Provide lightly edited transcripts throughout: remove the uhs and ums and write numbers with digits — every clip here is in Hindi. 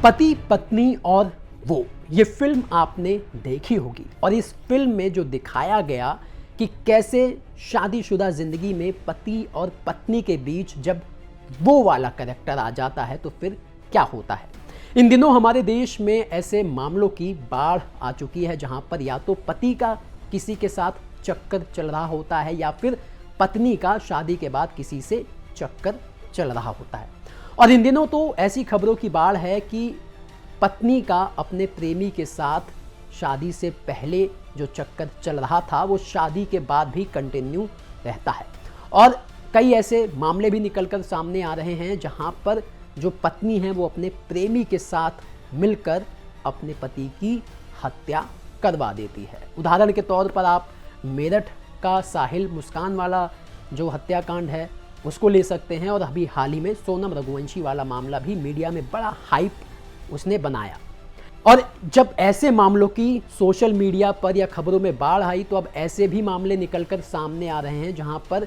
पति पत्नी और वो, ये फिल्म आपने देखी होगी और इस फिल्म में जो दिखाया गया कि कैसे शादीशुदा जिंदगी में पति और पत्नी के बीच जब वो वाला कैरेक्टर आ जाता है तो फिर क्या होता है। इन दिनों हमारे देश में ऐसे मामलों की बाढ़ आ चुकी है जहां पर या तो पति का किसी के साथ चक्कर चल रहा होता है या फिर पत्नी का शादी के बाद किसी से चक्कर चल रहा होता है। और इन दिनों तो ऐसी खबरों की बाढ़ है कि पत्नी का अपने प्रेमी के साथ शादी से पहले जो चक्कर चल रहा था वो शादी के बाद भी कंटिन्यू रहता है। और कई ऐसे मामले भी निकलकर सामने आ रहे हैं जहां पर जो पत्नी है वो अपने प्रेमी के साथ मिलकर अपने पति की हत्या करवा देती है। उदाहरण के तौर पर आप मेरठ का साहिल मुस्कान वाला जो हत्याकांड है उसको ले सकते हैं, और अभी हाल ही में सोनम रघुवंशी वाला मामला भी मीडिया में बड़ा हाइप उसने बनाया। और जब ऐसे मामलों की सोशल मीडिया पर या खबरों में बाढ़ आई तो अब ऐसे भी मामले निकलकर सामने आ रहे हैं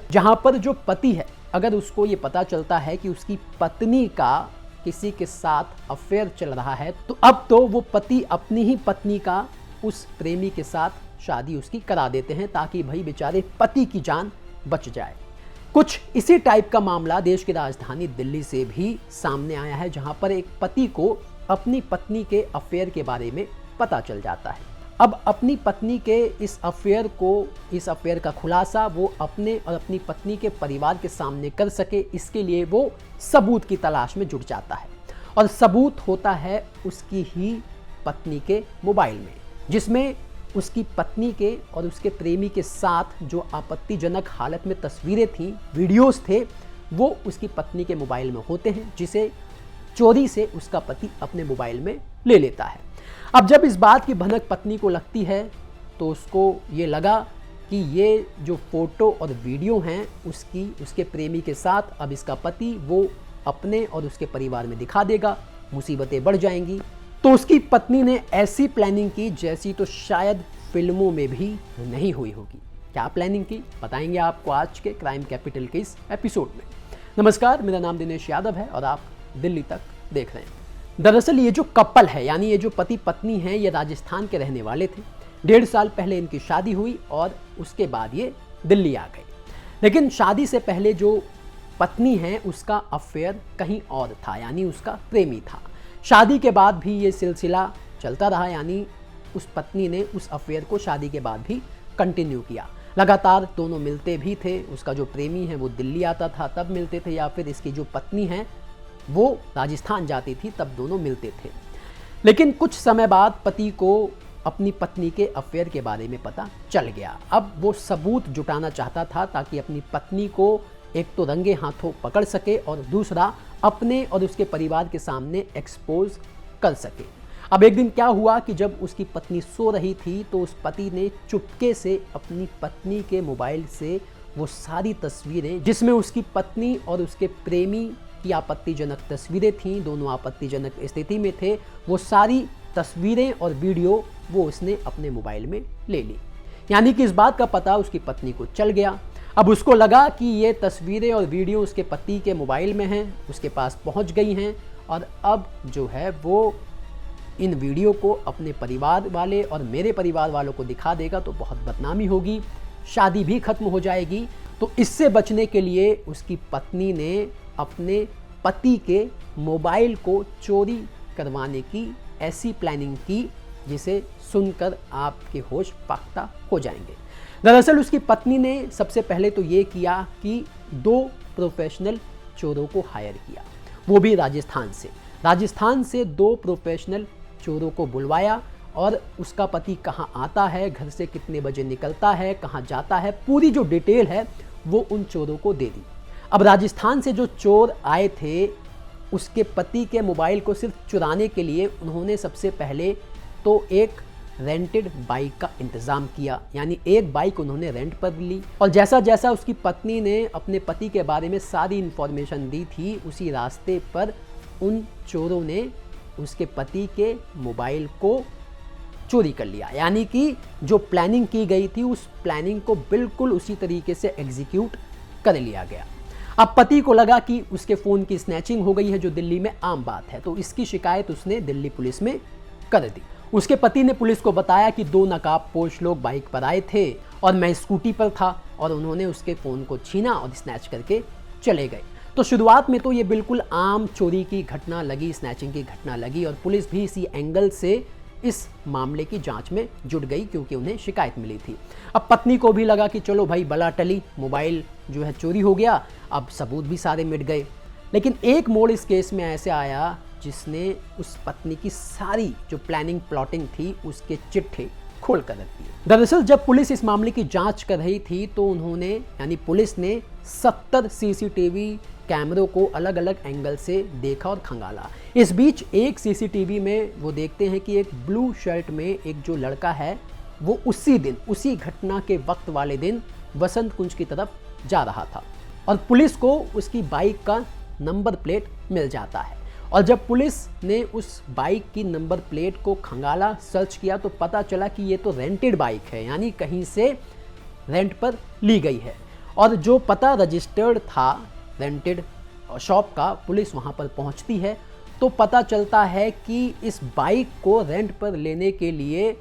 जहां पर जो पति है अगर उसको ये पता चलता है कि उसकी पत्नी का किसी के साथ अफेयर चल रहा है तो अब तो वो पति अपनी ही पत्नी का उस प्रेमी के साथ शादी उसकी करा देते हैं ताकि भाई बेचारे पति की जान बच जाए। कुछ इसी टाइप का मामला देश की राजधानी दिल्ली से भी सामने आया है जहां पर एक पति को अपनी पत्नी के अफेयर के बारे में पता चल जाता है। अब अपनी पत्नी के इस अफेयर का खुलासा वो अपने और अपनी पत्नी के परिवार के सामने कर सके, इसके लिए वो सबूत की तलाश में जुट जाता है। और सबूत होता है उसकी ही पत्नी के मोबाइल में, जिसमें उसकी पत्नी के और उसके प्रेमी के साथ जो आपत्तिजनक हालत में तस्वीरें थी, वीडियोस थे, वो उसकी पत्नी के मोबाइल में होते हैं, जिसे चोरी से उसका पति अपने मोबाइल में ले लेता है। अब जब इस बात की भनक पत्नी को लगती है तो उसको ये लगा कि ये जो फोटो और वीडियो हैं उसके प्रेमी के साथ अब इसका पति वो अपने और उसके परिवार में दिखा देगा, मुसीबतें बढ़ जाएंगी। तो उसकी पत्नी ने ऐसी प्लानिंग की जैसी तो शायद फिल्मों में भी नहीं हुई होगी। क्या प्लानिंग की बताएंगे आपको आज के क्राइम कैपिटल के इस एपिसोड में। नमस्कार, मेरा नाम दिनेश यादव है और आप दिल्ली तक देख रहे हैं। दरअसल ये जो कपल है यानी ये जो पति पत्नी है ये राजस्थान के रहने वाले थे। 1.5 साल पहले इनकी शादी हुई और उसके बाद ये दिल्ली आ गए। लेकिन शादी से पहले जो पत्नी है उसका अफेयर कहीं और था, यानी उसका प्रेमी था। शादी के बाद भी ये सिलसिला चलता रहा, यानी उस पत्नी ने उस अफेयर को शादी के बाद भी कंटिन्यू किया। लगातार दोनों मिलते भी थे। उसका जो प्रेमी है वो दिल्ली आता था तब मिलते थे, या फिर इसकी जो पत्नी है वो राजस्थान जाती थी तब दोनों मिलते थे। लेकिन कुछ समय बाद पति को अपनी पत्नी के अफेयर के बारे में पता चल गया। अब वो सबूत जुटाना चाहता था ताकि अपनी पत्नी को एक तो रंगे हाथों पकड़ सके और दूसरा अपने और उसके परिवार के सामने एक्सपोज कर सके। अब एक दिन क्या हुआ कि जब उसकी पत्नी सो रही थी तो उस पति ने चुपके से अपनी पत्नी के मोबाइल से वो सारी तस्वीरें जिसमें उसकी पत्नी और उसके प्रेमी की आपत्तिजनक तस्वीरें थीं, दोनों आपत्तिजनक स्थिति में थे, वो सारी तस्वीरें और वीडियो वो उसने अपने मोबाइल में ले ली। यानी कि इस बात का पता उसकी पत्नी को चल गया। अब उसको लगा कि ये तस्वीरें और वीडियो उसके पति के मोबाइल में हैं, उसके पास पहुंच गई हैं और अब जो है वो इन वीडियो को अपने परिवार वाले और मेरे परिवार वालों को दिखा देगा तो बहुत बदनामी होगी, शादी भी खत्म हो जाएगी। तो इससे बचने के लिए उसकी पत्नी ने अपने पति के मोबाइल को चोरी करवाने की ऐसी प्लानिंग की जिसे सुनकर आपके होश पाख्ता हो जाएंगे। दरअसल उसकी पत्नी ने सबसे पहले तो ये किया कि 2 प्रोफेशनल चोरों को हायर किया, वो भी राजस्थान से 2 प्रोफेशनल चोरों को बुलवाया और उसका पति कहाँ आता है, घर से कितने बजे निकलता है, कहाँ जाता है, पूरी जो डिटेल है वो उन चोरों को दे दी। अब राजस्थान से जो चोर आए थे उसके पति के मोबाइल को सिर्फ चुराने के लिए उन्होंने सबसे पहले तो एक रेंटेड बाइक का इंतज़ाम किया, यानी एक बाइक उन्होंने रेंट पर ली। और जैसा जैसा उसकी पत्नी ने अपने पति के बारे में सारी इन्फॉर्मेशन दी थी उसी रास्ते पर उन चोरों ने उसके पति के मोबाइल को चोरी कर लिया। यानी कि जो प्लानिंग की गई थी उस प्लानिंग को बिल्कुल उसी तरीके से एग्जीक्यूट कर लिया गया। अब पति को लगा कि उसके फ़ोन की स्नैचिंग हो गई है, जो दिल्ली में आम बात है, तो इसकी शिकायत उसने दिल्ली पुलिस में कर दी। उसके पति ने पुलिस को बताया कि 2 नकाबपोश लोग बाइक पर आए थे और मैं स्कूटी पर था और उन्होंने उसके फ़ोन को छीना और स्नैच करके चले गए। तो शुरुआत में तो ये बिल्कुल आम चोरी की घटना लगी, स्नैचिंग की घटना लगी, और पुलिस भी इसी एंगल से इस मामले की जांच में जुट गई क्योंकि उन्हें शिकायत मिली थी। अब पत्नी को भी लगा कि चलो भाई बला टली, मोबाइल जो है चोरी हो गया, अब सबूत भी सारे मिट गए। लेकिन एक मोड़ इस केस में ऐसे आया जिसने उस पत्नी की सारी जो प्लानिंग प्लॉटिंग थी उसके चिट्ठे खोल कर रख दिए। दरअसल जब पुलिस इस मामले की जांच कर रही थी तो उन्होंने यानी पुलिस ने 70 सीसीटीवी कैमरों को अलग अलग एंगल से देखा और खंगाला। इस बीच एक सीसीटीवी में वो देखते हैं कि एक ब्लू शर्ट में एक जो लड़का है वो उसी दिन, उसी घटना के वक्त वाले दिन वसंत कुंज की तरफ जा रहा था और पुलिस को उसकी बाइक का नंबर प्लेट मिल जाता है। और जब पुलिस ने उस बाइक की नंबर प्लेट को खंगाला, सर्च किया, तो पता चला कि ये तो रेंटेड बाइक है, यानी कहीं से रेंट पर ली गई है। और जो पता रजिस्टर्ड था रेंटेड शॉप का, पुलिस वहाँ पर पहुँचती है तो पता चलता है कि इस बाइक को रेंट पर लेने के लिए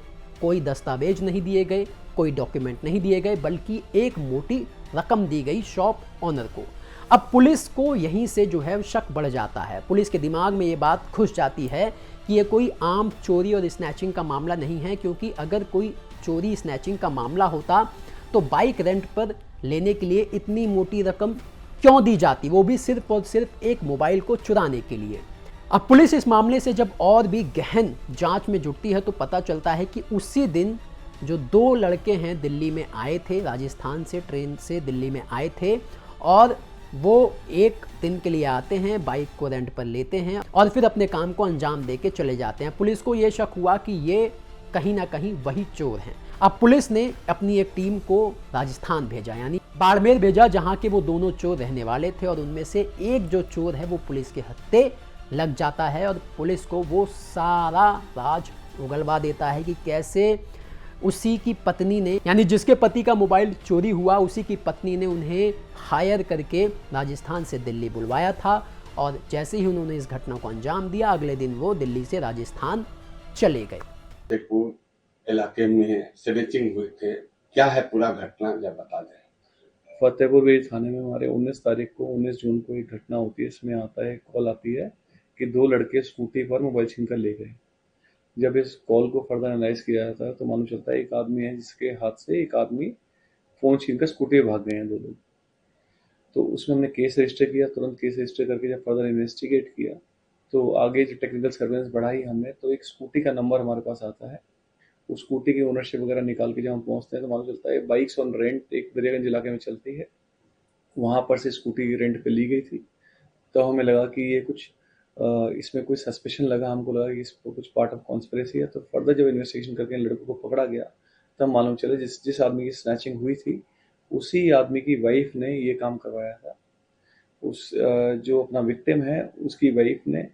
कोई दस्तावेज नहीं दिए गए, कोई डॉक्यूमेंट नहीं दिए गए, बल्कि एक मोटी रकम दी गई शॉप ऑनर को। अब पुलिस को यहीं से जो है शक बढ़ जाता है। पुलिस के दिमाग में ये बात घुस जाती है कि ये कोई आम चोरी और स्नैचिंग का मामला नहीं है, क्योंकि अगर कोई चोरी स्नैचिंग का मामला होता तो बाइक रेंट पर लेने के लिए इतनी मोटी रकम क्यों दी जाती, वो भी सिर्फ और सिर्फ एक मोबाइल को चुराने के लिए। अब पुलिस इस मामले से जब और भी गहन जांच में जुटती है तो पता चलता है कि उसी दिन जो 2 लड़के हैं दिल्ली में आए थे, राजस्थान से ट्रेन से दिल्ली में आए थे, और वो एक दिन के लिए आते हैं, बाइक को रेंट पर लेते हैं और फिर अपने काम को अंजाम दे के चले जाते हैं। पुलिस को ये शक हुआ कि ये कहीं ना कहीं वही चोर हैं। अब पुलिस ने अपनी एक टीम को राजस्थान भेजा, यानी बाड़मेर भेजा, जहाँ के वो दोनों चोर रहने वाले थे, और उनमें से एक जो चोर है वो पुलिस के हत्थे लग जाता है और पुलिस को वो सारा राज उगलवा देता है कि कैसे उसी की पत्नी ने, यानी जिसके पति का मोबाइल चोरी हुआ, उसी की पत्नी ने उन्हें हायर करके राजस्थान से दिल्ली बुलवाया था, और जैसे ही उन्होंने इस घटना को अंजाम दिया, अगले दिन वो दिल्ली से राजस्थान चले गए। फतेहपुर इलाके में स्नैचिंग हुए थे, क्या है पूरा घटना जब बता दें। फतेहपुर वेरी थाने में हमारे 19 तारीख को 19 जून को एक घटना होती है। इसमें आता है, कॉल आती है कि 2 लड़के स्कूटी पर मोबाइल छीन कर ले गए। जब इस कॉल को फर्दर एनालाइज किया जाता है तो मालूम चलता है एक आदमी है जिसके हाथ से एक आदमी फ़ोन छीन कर स्कूटी पर भाग गए हैं 2 लोग। तो उसमें हमने केस रजिस्टर किया। तुरंत केस रजिस्टर करके जब फर्दर इन्वेस्टिगेट किया तो आगे जो टेक्निकल सर्वेलेंस बढ़ाई हमने, तो एक स्कूटी का नंबर हमारे पास आता है। उस स्कूटी की ओनरशिप वगैरह निकाल के जब हम पहुँचते हैं तो मालूम चलता है बाइक्स ऑन रेंट एक दरियागंज इलाके में चलती है, वहाँ पर से स्कूटी रेंट पे ली गई थी। तो हमें लगा कि ये कुछ इसमें कोई सस्पेशन लगा, हमको लगा कि इसको कुछ पार्ट ऑफ कॉन्स्पिरेसी है। तो फर्दर जब इन्वेस्टिगेशन करके इन लड़कों को पकड़ा गया तब मालूम चला जिस आदमी की स्नैचिंग हुई थी उसी आदमी की वाइफ ने ये काम करवाया था। उस जो अपना विक्टिम है उसकी वाइफ ने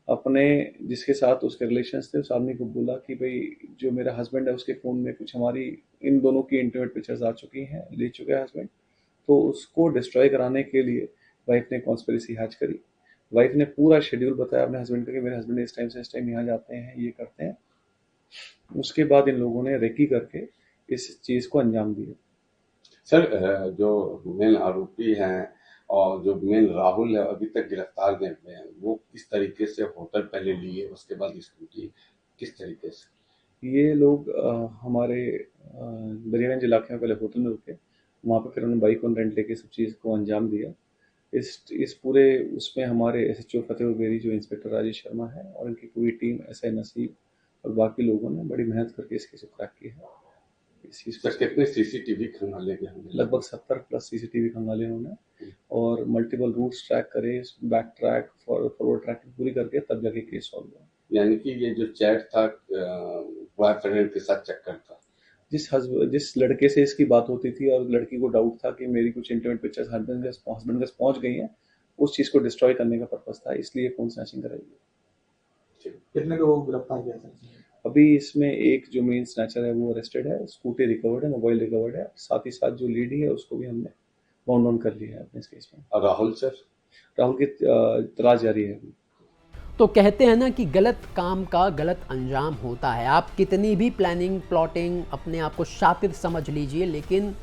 अपने जिसके साथ उसके रिलेशंस थे उस आदमी को बोला कि भाई जो मेरा हस्बैंड है उसके फ़ोन में कुछ हमारी इन दोनों की इंटीमेट पिक्चर्स आ चुकी हैं, ले चुका है हस्बैंड, तो उसको डिस्ट्रॉय कराने के लिए वाइफ ने कॉन्स्पिरेसी हैच करी। वाइफ ने पूरा शेड्यूल बताया अपने हस्बैंड को कि मेरे हस्बैंड इस टाइम से इस टाइम यहाँ जाते हैं, ये करते हैं। उसके बाद इन लोगों ने रेकी करके इस चीज़ को अंजाम दिया। सर, जो मेन आरोपी हैं और जो मेन राहुल है अभी तक गिरफ्तार नहीं हुए हैं, वो किस तरीके से होटल पहले लिए, उसके बाद स्कूटी किस तरीके से? ये लोग हमारे दरियागंज इलाके में पहले होटल में रुके, वहाँ पर फिर उन्होंने बाइक ऑन रेंट लेके सब चीज़ को अंजाम दिया। इस पूरे उसमें हमारे एसएचओ फतेहपुर बेरी जो इंस्पेक्टर राजेश शर्मा है और इनकी पूरी टीम, एसआई नसीब और बाकी लोगों ने बड़ी मेहनत करके इस केस को क्रैक किया है। इस चीज़ पर कितने सीसीटीवी खंगाले गए होंगे? लगभग 70 प्लस सीसीटीवी खंगाले उन्होंने और मल्टीपल रूट्स ट्रैक करे, बैक ट्रैक, फॉरवर्ड ट्रैकिंग पूरी करके तब जाके केस सॉल्व हुआ। यानी कि ये जो चैट था बॉयफ्रेंड के साथ चक्कर था। जिस लड़के से इसकी बात होती थी और लड़की को डाउट था कि मेरी कुछ इंटीमेट पिक्चर्स हस्बैंड के पहुंच गई हैं, उस चीज़ को डिस्ट्रॉय करने का पर्पस था, इसलिए फोन स्नैचिंग कराई गई। कितने लोगों को गिरफ्तार किया था? अभी इसमें एक जो मेन स्नैचर है वो अरेस्टेड है, स्कूटी रिकवर्ड है, मोबाइल रिकवर्ड है, साथ ही साथ जो लीडी है उसको भी हमने बाउंड डाउन कर लिया है अपने इस केस में। और राहुल सर? राहुल की तलाश जारी है अभी। तो कहते हैं ना कि गलत काम का गलत अंजाम होता है। आप कितनी भी प्लानिंग प्लॉटिंग अपने आप को शातिर समझ लीजिए, लेकिन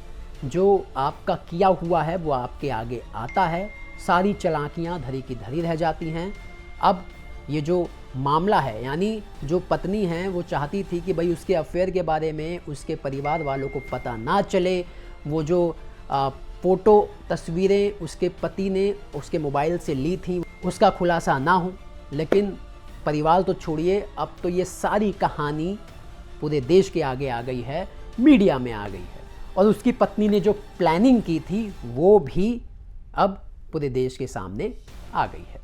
जो आपका किया हुआ है वो आपके आगे आता है। सारी चालाकियाँ धरी की धरी रह जाती हैं। अब ये जो मामला है, यानी जो पत्नी हैं वो चाहती थी कि भाई उसके अफेयर के बारे में उसके परिवार वालों को पता ना चले। वो जो फ़ोटो तस्वीरें उसके पति ने उसके मोबाइल से ली थी उसका खुलासा ना हो। लेकिन परिवार तो छोड़िए, अब तो ये सारी कहानी पूरे देश के आगे आ गई है, मीडिया में आ गई है। और उसकी पत्नी ने जो प्लानिंग की थी वो भी अब पूरे देश के सामने आ गई है।